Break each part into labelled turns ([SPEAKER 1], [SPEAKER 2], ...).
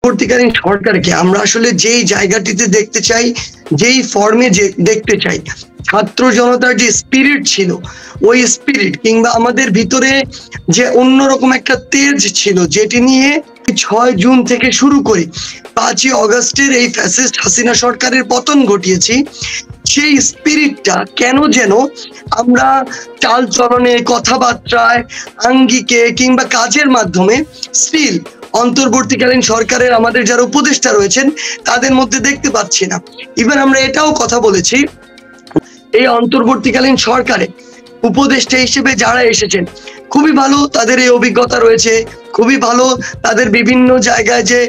[SPEAKER 1] পরবর্তীকালীন সরকারকে আমরা আসলে যেই জায়গাটিতে দেখতে চাই, যেই ফর্মে দেখতে চাই, ছাত্র জনতার যে স্পিরিট ছিল, ওই স্পিরিট কিংবা আমাদের ভিতরে যে অন্যরকম একটা তেজ ছিল, যেটি নিয়ে 6 জুন থেকে শুরু করে 5ই অগস্টের এই ফ্যাসিস্ট হাসিনা সরকারের পতন ঘটিয়েছি, সেই স্পিরিটটা কেন যেন আমরা চাল চলনে, কথাবার্তায়, আঙ্গিকে কিংবা কাজের মাধ্যমে স্টিল অন্তর্বর্তীকালীন সরকারের আমাদের যারা উপদেষ্টা রয়েছেন তাদের মধ্যে দেখতে পাচ্ছি না। ইভেন আমরা এটাও কথা বলেছি, এই অন্তর্বর্তীকালীন সরকারে উপদেষ্টা হিসেবে যারা এসেছেন খুবই ভালো, তাদের এই অভিজ্ঞতা রয়েছে, খুবই ভালো তাদের বিভিন্ন জায়গায় যে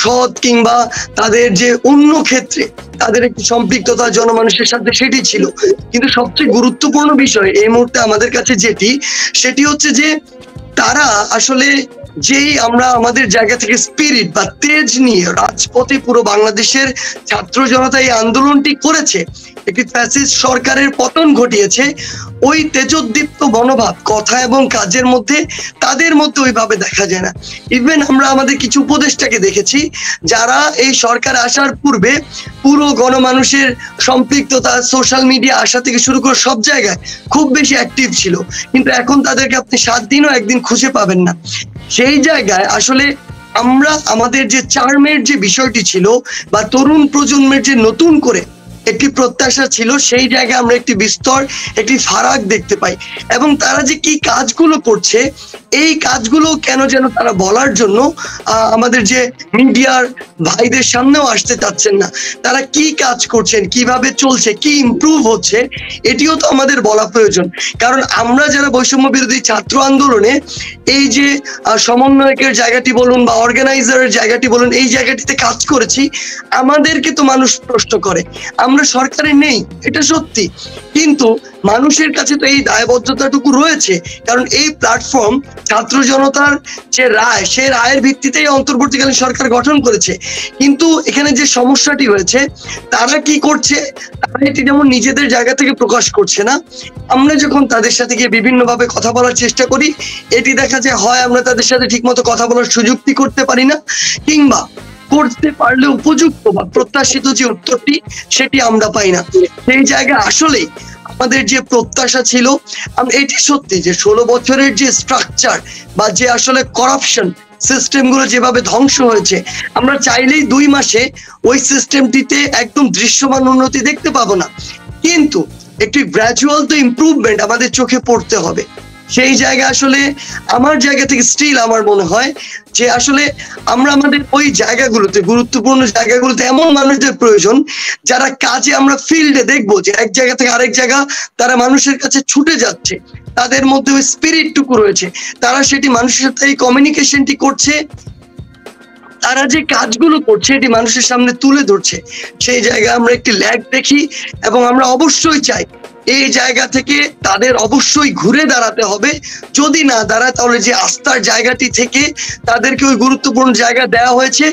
[SPEAKER 1] সৎ কিংবা তাদের যে অন্য ক্ষেত্রে তাদের একটি সম্পৃক্ততা জনমানুষের সাথে সেটি ছিল। কিন্তু সবচেয়ে গুরুত্বপূর্ণ বিষয় এই মুহূর্তে আমাদের কাছে সেটি হচ্ছে যে তারা আসলে যেই আমরা আমাদের জায়গা থেকে স্পিরিট বা তেজ নিয়ে রাজপথে পুরো বাংলাদেশের ছাত্র জনতা এই আন্দোলনটি করেছে, একটি ফ্যাসিস্ট সরকারের পতন ঘটিয়েছে, ওই তেজোদ্দীপ্ত মনোভাব কথা এবং কাজের মধ্যে তাদের মধ্যে ওইভাবে দেখা যায় না। ইভেন আমরা আমাদের কিছু উপদেষ্টাকে দেখেছি যারা এই সরকার আসার পূর্বে পুরো গণমানুষের সম্পৃক্ততা, সোশ্যাল মিডিয়া আসা থেকে শুরু করে সব জায়গায় খুব বেশি অ্যাক্টিভ ছিল, কিন্তু এখন তাদেরকে আপনি 7 দিনও একদিন খুঁজে পাবেন না। সেই জায়গায় আসলে আমরা আমাদের যে চার্মের যে বিষয়টি ছিল বা তরুণ প্রজন্মের যে নতুন করে একটি প্রত্যাশা ছিল, সেই জায়গায় আমরা একটি বিস্তর একটি ফারাক দেখতে পাই। এবং তারা যে কি কাজগুলো করছে, এই কাজগুলো কেন যেন তারা বলার জন্য আমাদের যে মিডিয়ার ভাইদের সামনেও আসতে চাচ্ছেন না। তারা কি কাজ করছেন, কিভাবে চলছে, কি ইমপ্রুভ হচ্ছে, এটিও তো আমাদের বলা প্রয়োজন। কারণ আমরা যারা বৈষম্য বিরোধী ছাত্র আন্দোলনে এই যে সমন্বয়কের জায়গাটি বলুন বা অর্গানাইজারের জায়গাটি বলুন, এই জায়গাটিতে কাজ করেছি, আমাদেরকে তো মানুষ প্রশ্ন করে। আমরা সরকারে নেই, এটা সত্যি, কিন্তু মানুষের কাছে তো এই দায়বদ্ধতাটুকু রয়েছে, কারণ এই প্ল্যাটফর্ম ছাত্র জনতার যে রায়, সে রায়ের ভিত্তিতেই অন্তর্বর্তীকালীন সরকার গঠন করেছে। কিন্তু এখানে যে সমস্যাটি হয়েছে, তারা কি করছে, তারা এটি যেমন নিজেদের জায়গা থেকে প্রকাশ করছে না। আমরা যখন তাদের সাথে গিয়ে বিভিন্ন ভাবে কথা বলার চেষ্টা করি, এটি দেখা যায় হয় আমরা তাদের সাথে ঠিকমতো কথা বলার সুযোগটি করতে পারি না, কিংবা করতে পারলে উপযুক্ত বা প্রত্যাশিত যে উত্তরটি সেটি আমরা পাই না। সেই জায়গায় আসলে আমাদের যে প্রত্যাশা ছিল, এটি সত্যি যে 16 বছরের যে স্ট্রাকচার বা যে আসলে করাপশন সিস্টেমগুলো যেভাবে ধ্বংস হয়েছে, আমরা চাইলেই 2 মাসে ওই সিস্টেমটিতে একদম দৃশ্যমান উন্নতি দেখতে পাবো না, কিন্তু একটি গ্র্যাজুয়াল তো ইমপ্রুভমেন্ট আমাদের চোখে পড়তে হবে। সেই জায়গায় আসলে আমার জায়গা থেকে স্টিল আমার মনে হয় যে আসলে আমরা আমাদের ওই জায়গাগুলোতে, গুরুত্বপূর্ণ জায়গাগুলোতে এমন মানুষদের প্রয়োজন যারা কাজে আমরা ফিল্ডে দেখবো যে এক জায়গা থেকে আরেক জায়গা তারা মানুষের কাছে ছুটে যাচ্ছে, তাদের মধ্যে ওই স্পিরিটটুকু রয়েছে, তারা সেটি মানুষের সাথে এই কমিউনিকেশনটি করছে, তারা যে কাজগুলো করছে এটি মানুষের সামনে তুলে ধরছে। সেই জায়গায় আমরা একটি ল্যাগ দেখি এবং আমরা অবশ্যই চাই এই জায়গা থেকে তাদের অবশ্যই ঘুরে দাঁড়াতে হবে। যদি না দাঁড়ায় তাহলে যে আস্থার জায়গাটি থেকে তাদেরকে ওই গুরুত্বপূর্ণ জায়গা দেওয়া হয়েছে,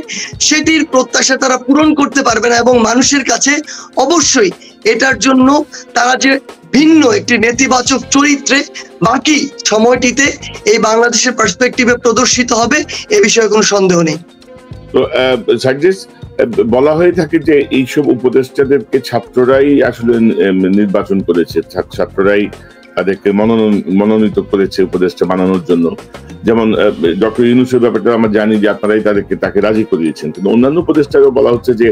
[SPEAKER 1] সেটির প্রত্যাশা তারা পূরণ করতে পারবে না এবং মানুষের কাছে অবশ্যই এটার জন্য তারা যে ভিন্ন একটি নেতিবাচক চরিত্রে বাকি সময়টিতে এই বাংলাদেশের পার্সপেক্টিভে প্রদর্শিত হবে, এ বিষয়ে কোনো সন্দেহ নেই।
[SPEAKER 2] তো সার্জিস, বলা হয়ে থাকে যে এইসব উপদেষ্টাদেরকে ছাত্ররাই আসলে নির্বাচন করেছে, ছাত্ররাই তাদেরকে মনোনীত করেছে উপদেষ্টা বানানোর জন্য। যেমন ডক্টর ইউনূসের ব্যাপারটা আমরা জানি যে আপনারাই তাকে রাজি করিয়েছেন, কিন্তু অন্যান্য উপদেষ্টাকেও বলা হচ্ছে যে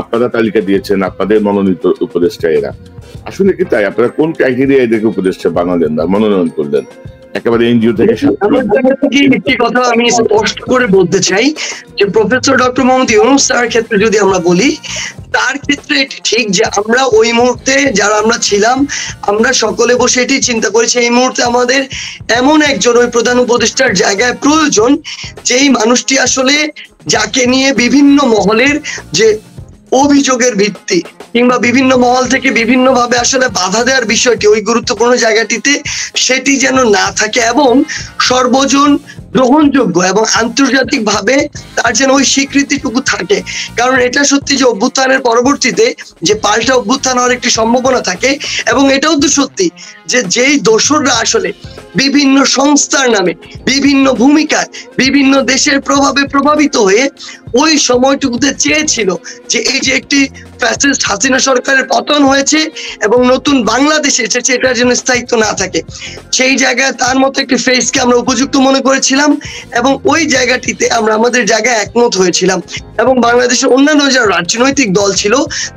[SPEAKER 2] আপনারা তালিকা দিয়েছেন, আপনাদের মনোনীত উপদেষ্টা এরা। আসলে কি তাই? আপনারা কোন ক্রাইটেরিয়া এদেরকে উপদেষ্টা বানালেন না, মনোনয়ন করলেন? একেবারে এনজিও থেকে
[SPEAKER 1] একটি কথা আমি স্পষ্ট করে বলতে চাই যে প্রফেসর ডক্টর মোহাম্মদ ইউনূস স্যারের ক্ষেত্রে যদি আমরা বলি, তার ক্ষেত্রে এটি ঠিক যে আমরা ওই মুহূর্তে যারা আমরা ছিলাম, আমরা সকলে বসে এটি চিন্তা করেছি এই মুহূর্তে আমাদের এমন একজন ওই প্রধান উপদেষ্টার জায়গায় প্রয়োজন, যেই মানুষটি আসলে যাকে নিয়ে বিভিন্ন মহলের যে অভিযোগের ভিত্তি কিংবা বিভিন্ন মহল থেকে বিভিন্ন ভাবে আসলে বাধা দেওয়ার বিষয়টি ওই গুরুত্বপূর্ণ জায়গাটিতে সেটি যেন না থাকে এবং সর্বজন গ্রহণযোগ্য এবং আন্তর্জাতিক ভাবে তার যেন ওই স্বীকৃতিটুকু থাকে। কারণ এটা সত্যি যে অভ্যুত্থানের পরবর্তীতে যে পাল্টা অভ্যুত্থান হওয়ার একটি সম্ভাবনা থাকে, এবং এটাও তো সত্যি যে যেই দোসররা আসলে বিভিন্ন সংস্থার নামে, বিভিন্ন ভূমিকায়, বিভিন্ন দেশের প্রভাবে প্রভাবিত হয়ে ওই সময়টুকুতে চেয়েছিল যে এই যে একটি ফ্যাসিস্ট হাসিনা সরকারের পতন হয়েছে এবং নতুন বাংলাদেশ এসেছে, এটার জন্য স্থায়িত্ব না থাকে, সেই জায়গায় তার মতো একটি ফেসকে আমরা উপযুক্ত মনে করেছিলাম এবং ওই জায়গাটিতে আমরা আমাদের জায়গায় একমত হয়েছিলাম এবং বাংলাদেশের অন্যান্য যারা রাজনৈতিক দল ছিল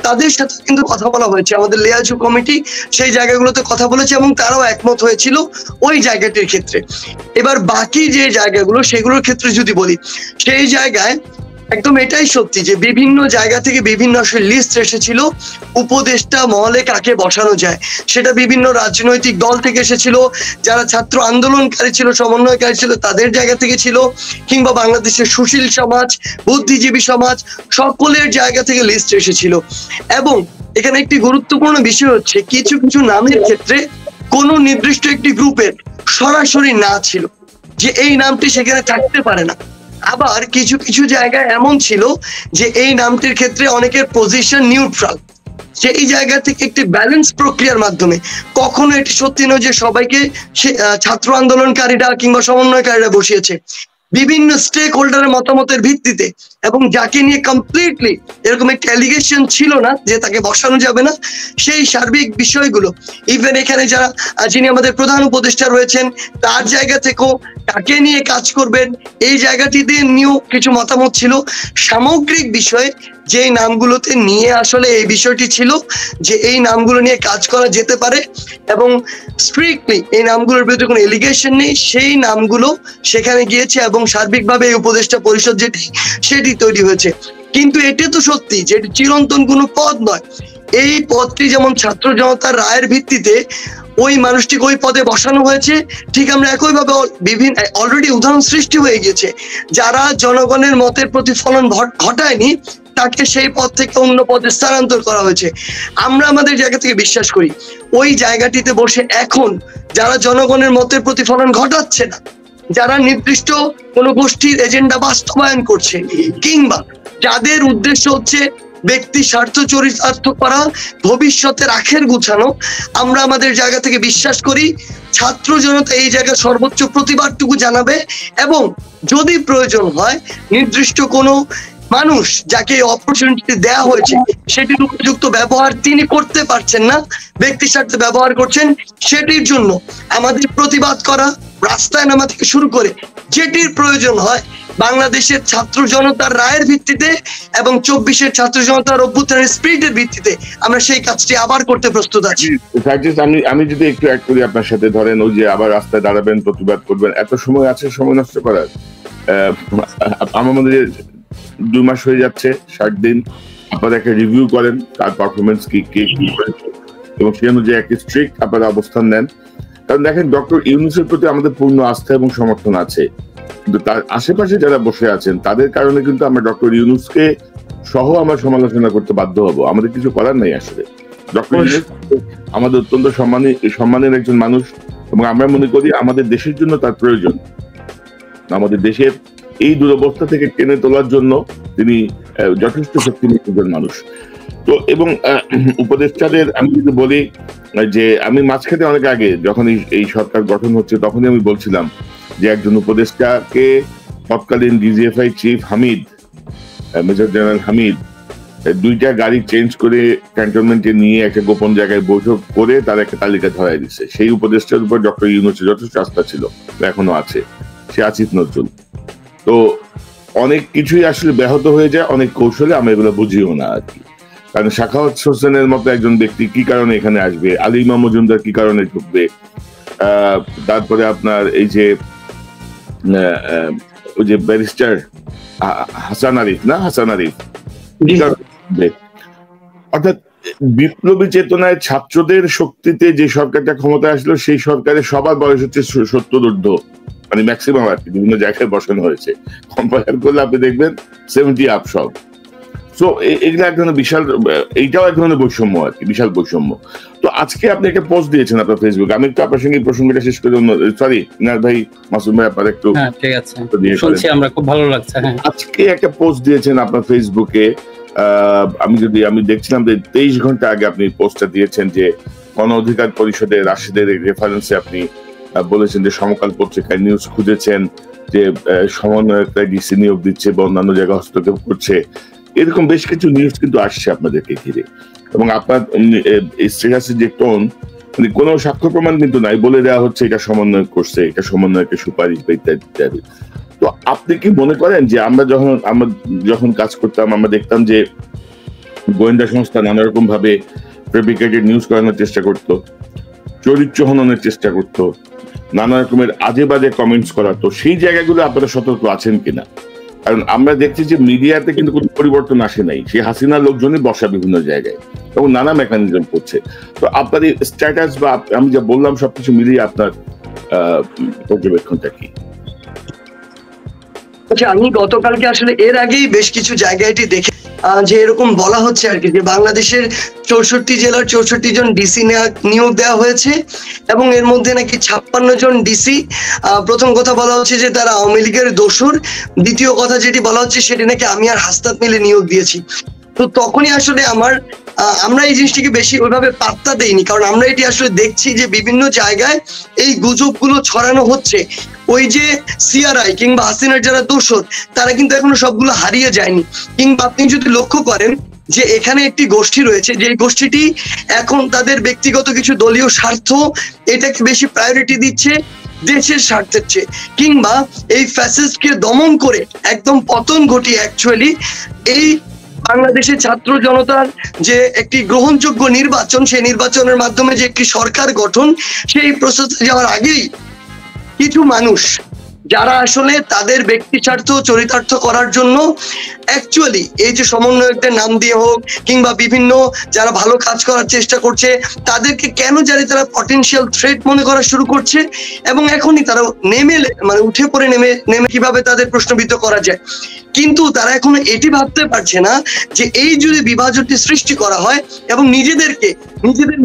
[SPEAKER 1] তাদের সাথে কিন্তু কথা বলা হয়েছে। আমাদের লিয়াজু কমিটি সেই জায়গাগুলোতে কথা বলেছে এবং তারাও একমত হয়েছিল ওই জায়গাটির ক্ষেত্রে। এবার বাকি যে জায়গাগুলো সেগুলোর ক্ষেত্রে যদি বলি, সেই জায়গায় একদম এটাই সত্যি যে বিভিন্ন জায়গা থেকে বিভিন্ন আসলে লিস্ট এসেছিল উপদেষ্টা মহলে কাকে বসানো যায়, সেটা বিভিন্ন রাজনৈতিক দল থেকে এসেছিল, যারা ছাত্র আন্দোলনকারী ছিল, সমন্বয়কারী ছিল তাদের জায়গা থেকে ছিল, কিংবা বাংলাদেশের সুশীল সমাজ, বুদ্ধিজীবী সমাজ, সকলের জায়গা থেকে লিস্ট এসেছিল। এবং এখানে একটি গুরুত্বপূর্ণ বিষয় হচ্ছে কিছু কিছু নামের ক্ষেত্রে কোনো নির্দিষ্ট একটি গ্রুপের সরাসরি না ছিল যে এই নামটি সেখানে থাকতে পারে না, আবার কিছু কিছু জায়গায় এমন ছিল যে এই নামটির ক্ষেত্রে অনেকের পজিশন নিউট্রাল। সেই জায়গা থেকে একটি ব্যালেন্স প্রক্রিয়ার মাধ্যমে কখনো এটি সত্যি নয় যে সবাইকে ছাত্র আন্দোলনকারীরা কিংবা সমন্বয়কারীরা বসিয়েছে, বিভিন্ন স্টেক হোল্ডারের মতামতের ভিত্তিতে, এবং যাকে নিয়ে কমপ্লিটলি এরকম একটা অ্যালিগেশন ছিল না যে তাকে বসানো যাবে না, সেই সার্বিক বিষয়গুলো ইভেন এখানে যারা যিনি আমাদের প্রধান উপদেষ্টা রয়েছেন তার জায়গা থেকেও কাকে নিয়ে কাজ করবেন এই জায়গাটিতে নিয়েও কিছু মতামত ছিল। সামগ্রিক বিষয়ে যে নামগুলোতে নিয়ে আসলে এই বিষয়টি ছিল যে এই নামগুলো নিয়ে কাজ করা যেতে পারে এবং স্ট্রিক্টলি এই নামগুলোর বিরুদ্ধে কোনো এলিগেশন নেই, সেই নামগুলো সেখানে গিয়েছে এবং সার্বিকভাবে এই উপদেষ্টা পরিষদ যেটি সেটি তৈরি হয়েছে। কিন্তু এটা তো সত্যি যে এটি চিরন্তন কোনো পদ নয়, এই পদটি যেমন ছাত্র জনতার রায়ের ভিত্তিতে ওই মানুষটিকে ওই পদে বসানো হয়েছে, ঠিক আমরা একইভাবে বিভিন্ন অলরেডি উদাহরণ সৃষ্টি হয়ে গেছে যারা জনগণের মতের প্রতিফলন ঘটায়নি তাকে সেই পদ থেকে অন্য পদে স্থানান্তর করা হয়েছে। আমরা আমাদের জায়গা থেকে বিশ্বাস করি ওই জায়গাটিতে বসে এখন যারা জনগণের মতের প্রতিফলন ঘটাচ্ছে না, যারা নির্দিষ্ট কোনো গোষ্ঠীর এজেন্ডা বাস্তবায়ন করছে কিংবা যাদের উদ্দেশ্য হচ্ছে ব্যক্তি স্বার্থ চরিতার্থ করা, ভবিষ্যতের আখের গুছানো, আমরা আমাদের জায়গা থেকে বিশ্বাস করি ছাত্র জনতা এই জায়গায় সর্বোচ্চ প্রতিবাদটুকু জানাবে এবং যদি প্রয়োজন হয় নির্দিষ্ট কোনো মানুষ যাকে অপরচুনিটি দেওয়া হয়েছে সেটির উপযুক্ত ব্যবহার তিনি করতে পারছেন না, ব্যক্তি স্বার্থে ব্যবহার করছেন, সেটির জন্য আমাদের প্রতিবাদ করা, রাস্তায় নামা থেকে শুরু করে যেটির প্রয়োজন হয় বাংলাদেশের ছাত্র জনতার রায়ের ভিত্তিতে এবং 24-এর ছাত্র জনতার অভ্যুত্থানের স্পিরিটের ভিত্তিতে আমরা সেই কাজটি আবার করতে প্রস্তুত আছি।
[SPEAKER 2] আমি যদি একটু এক করি আপনার সাথে, ধরেন ওই যে আবার রাস্তায় দাঁড়াবেন, প্রতিবাদ করবেন, এত সময় আছে সময় নষ্ট করার? আমাদের 2 মাস হয়ে যাচ্ছে, 60 দিন, আপনারা একটা রিভিউ করেন কার পারফরমেন্স কি করেছে এবং সেই অনুযায়ী একটা স্ট্রিক্ট আপনারা অবস্থান নেন। কারণ দেখেন ডক্টর ইউনূসের প্রতি আমাদের পূর্ণ আস্থা এবং সমর্থন আছে, কিন্তু তার আশেপাশে যারা বসে আছেন তাদের কারণে কিন্তু আমরা ডক্টর ইউনূসকে সহ আমরা সমালোচনা করতে বাধ্য হব, আমাদের কিছু করার নাই আসলে। ডক্টর ইউনূস আমাদের অত্যন্ত সম্মানের একজন মানুষ এবং আমরা মনে করি আমাদের দেশের জন্য তার প্রয়োজন, আমাদের দেশের এই দুরবস্থা থেকে টেনে তোলার জন্য তিনি যথেষ্ট শক্তিমান একজন মানুষ। তো এবং উপদেষ্টাদের আমি যদি বলি যে আমি মাঝখানে অনেক আগে যখন এই সরকার গঠন হচ্ছে তখনই আমি বলছিলাম যে একজন উপদেষ্টাকে তৎকালীন DGFI chief Hamid, major general Hamid, 2টা গাড়ি চেঞ্জ করে ক্যান্টনমেন্টে নিয়ে একটা গোপন জায়গায় বৈঠক করে তার একটা তালিকা ধরাই দিচ্ছে। সেই উপদেষ্টার উপর ডক্টর ইউনূসের যথেষ্ট আস্থা ছিল, এখনো আছে, সে আসিফ নজরুল। তো অনেক কিছুই আসলে ব্যাহত হয়ে যায় অনেক কৌশলে, আমরা এগুলো বুঝিও না আর কি। কারণ সাখাওয়াত হোসেনের মতো একজন ব্যক্তি কি কারণে এখানে আসবে, আলিমা মজুমদার কি কারণে ঢুকবে, তারপরে আপনার এই যে ওই যে ব্যারিস্টার হাসান আরিফ অর্থাৎ বিপ্লবী চেতনায় ছাত্রদের শক্তিতে যে সরকারটা ক্ষমতায় আসলো সেই সরকারের সবার বয়স হচ্ছে 70 ঊর্ধ্ব, মানে ম্যাক্সিমাম আর কি, বিভিন্ন জায়গায় বসানো হয়েছে, কম্পেয়ার করলে আপনি দেখবেন 70 আপ সব। সো এগুলো এক ধরনের বিশাল, এইটাও এক ধরনের বৈষম্য আর কি, বিশাল বৈষম্য। তো আজকে আপনি একটা পোস্ট দিয়েছেন আপনার ফেসবুকে, আমি একটু আপনার সঙ্গে এই প্রসঙ্গটা শেষ করে, সরি ইনার ভাই, মাসুম ভাই আপনার একটু,
[SPEAKER 3] ঠিক আছে শুনছি, আমরা খুব ভালো লাগছে।
[SPEAKER 2] আজকে একটা পোস্ট দিয়েছেন আপনার ফেসবুকে, আমি দেখছিলাম যে 23 ঘন্টা আগে আপনি পোস্টটা দিয়েছেন যে গণ অধিকার পরিষদের রাশিদের রেফারেন্সে আপনি বলেছেন যে সমকাল পত্রিকায় নিউজ খুঁজেছেন যে সমন্বয়করা ডিসি নিয়োগ দিচ্ছে বা অন্যান্য জায়গায় হস্তক্ষেপ করছে, এরকম বেশ কিছু নিউজ কিন্তু আসছে আপনাদেরকে ঘিরে। এবং আপনার স্ট্যাটাসের যে টোন, মানে কোনো সাক্ষ্য প্রমাণ কিন্তু নাই, বলে দেওয়া হচ্ছে এটা সমন্বয় করছে, এটা সমন্বয়কে সুপারিশ বা ইত্যাদি ইত্যাদি। তো আপনি কি মনে করেন যে আমরা যখন কাজ করতাম আমরা দেখতাম যে গোয়েন্দা সংস্থা নানা রকম ভাবে ফেব্রিকেটেড নিউজ করানোর চেষ্টা করতো, চরিত্র হননের চেষ্টা করতো, নানা রকমের আজে বাজে কমেন্টস করাতো, সেই জায়গাগুলো আপনারা সতর্ক আছেন কিনা? কারণ আমরা দেখছি যে মিডিয়াতে কিন্তু কোনো পরিবর্তন আসে নাই, সেই হাসিনার লোকজনই বসা বিভিন্ন জায়গায় এবং নানা মেকানিজম করছে। তো আপনার এই স্ট্যাটাস বা আমি যা বললাম সবকিছু মিলিয়ে আপনার পর্যবেক্ষণটা কি?
[SPEAKER 1] আচ্ছা, আমি গতকালকে আসলে এর আগেই বেশ কিছু জায়গায় দেখে যে এরকম বলা হচ্ছে আর কি, যে বাংলাদেশের 64 জেলার 64 জন ডিসি নিয়োগ দেওয়া হয়েছে এবং এর মধ্যে নাকি 56 জন ডিসি, প্রথম কথা বলা হচ্ছে যে তারা আওয়ামী লীগের দোসর, দ্বিতীয় কথা যেটি বলা হচ্ছে সেটি নাকি আমি আর হাসনাত মিলে নিয়োগ দিয়েছি। তো তখনই আসলে আমরা এই জিনিসটিকে বেশি ওইভাবে পাত্তা দেইনি, কারণ আমরা এটি আসলে দেখছি যে বিভিন্ন জায়গায় এই গুজবগুলো ছড়ানো হচ্ছে। ওই যে সিআরআই কিংবা হাসিনার যারা দোসর, তারা কিন্তু এখনো সবগুলো হারিয়ে যায়নি। কিংবা আপনি যদি লক্ষ্য করেন যে এখানে একটি গোষ্ঠী রয়েছে, যে গোষ্ঠীটি এখন তাদের ব্যক্তিগত কিছু দলীয় স্বার্থ এটাকে বেশি প্রায়োরিটি দিচ্ছে দেশের স্বার্থের চেয়ে, কিংবা এই ফ্যাসিস্টকে দমন করে একদম পতন ঘটিয়ে অ্যাকচুয়ালি এই বাংলাদেশের ছাত্র জনতার যে একটি গ্রহণযোগ্য নির্বাচন, সেই নির্বাচনের মাধ্যমে যে একটি সরকার গঠন, সেই প্রসেসে যাওয়ার আগেই কিছু মানুষ যারা আসলে তাদের ব্যক্তি স্বার্থ চরিতার্থ করার জন্য অ্যাকচুয়ালি এই যে সমন্বয়কদের নাম দিয়ে হোক কিংবা বিভিন্ন যারা ভালো কাজ করার চেষ্টা করছে তাদেরকে কেন জানি তারা পটেনশিয়াল থ্রেট মনে করা শুরু করছে, এবং এখনই তারা উঠে পড়ে নেমে কিভাবে তাদের প্রশ্নবিদ্ধ করা যায়। কিন্তু তারা এখনো এটি ভাবতে পারছে না যে এই যদি বিভাজনটি সৃষ্টি করা হয় এবং নিজেদের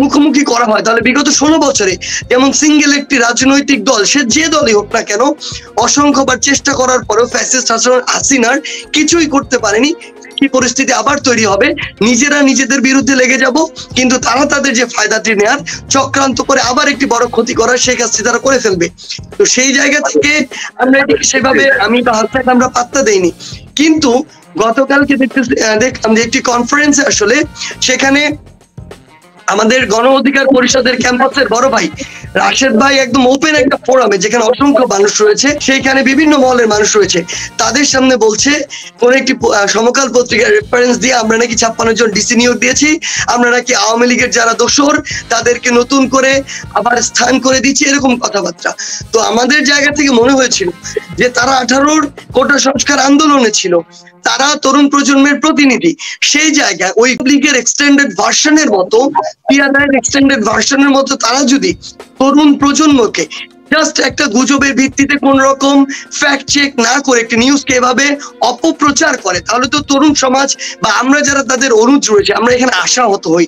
[SPEAKER 1] মুখোমুখি করা হয়, তাহলে বিগত 16 বছরে যেমন সিঙ্গেল একটি রাজনৈতিক দল, সে যে দলই হোক না কেন, অসংখ্যবার চেষ্টা করার পরেও ফ্যাসিস্ট হাসিনার কিছুই করতে পারেনি। কি পরিস্থিতি আবার তৈরি হবে, নিজেরা নিজেদের বিরুদ্ধে লেগে যাব, কিন্তু তারা তাদের যে ফায়দাটি নেয়ার চক্রান্ত করে আবার একটি বড় ক্ষতি করার সেই কাজটি তারা করে ফেলবে। তো সেই জায়গা থেকে আমরা সেভাবে আমি বা হাসনাত আমরা পাত্তা দেইনি। কিন্তু গতকালকে দেখলাম যে একটি কনফারেন্সে আসলে সেখানে আমাদের গণ অধিকার পরিষদের ক্যাম্পাসের বড় ভাই রাশেদ ভাই একদম ওপেন একটা ফোরামে, যেখানে অসংখ্য মানুষ রয়েছে, সেইখানে বিভিন্ন মহলের মানুষ রয়েছে, তাদের সামনে বলছে কোন একটি সমকাল পত্রিকার রেফারেন্স দিয়ে আমরা নাকি 56 জন ডিসি নিয়োগ দিয়েছি, আমরা নাকি আওয়ামী লীগের যারা দোসর তাদেরকে নতুন করে আবার স্থান করে দিচ্ছি, এরকম কথাবার্তা। তো আমাদের জায়গা থেকে মনে হয়েছিল যে তারা 18 কোটা সংস্কার আন্দোলনে ছিল, তারা তরুণ প্রজন্মের প্রতিনিধি, সেই জায়গায় ওই লীগের এক্সটেন্ডেড ভার্সনের মতো, পিআরআইয়ের এক্সটেন্ডেড ভার্সনের মতো তারা যদি তরুণ প্রজন্মকে জাস্ট একটা গুজবের ভিত্তিতে কোন রকম ফ্যাক্ট চেক না করে একটি নিউজকে এভাবে অপপ্রচার করে, তাহলে তো তরুণ সমাজ বা আমরা যারা তাদের অনুজ রয়েছে আমরা এখানে আশাহত হই।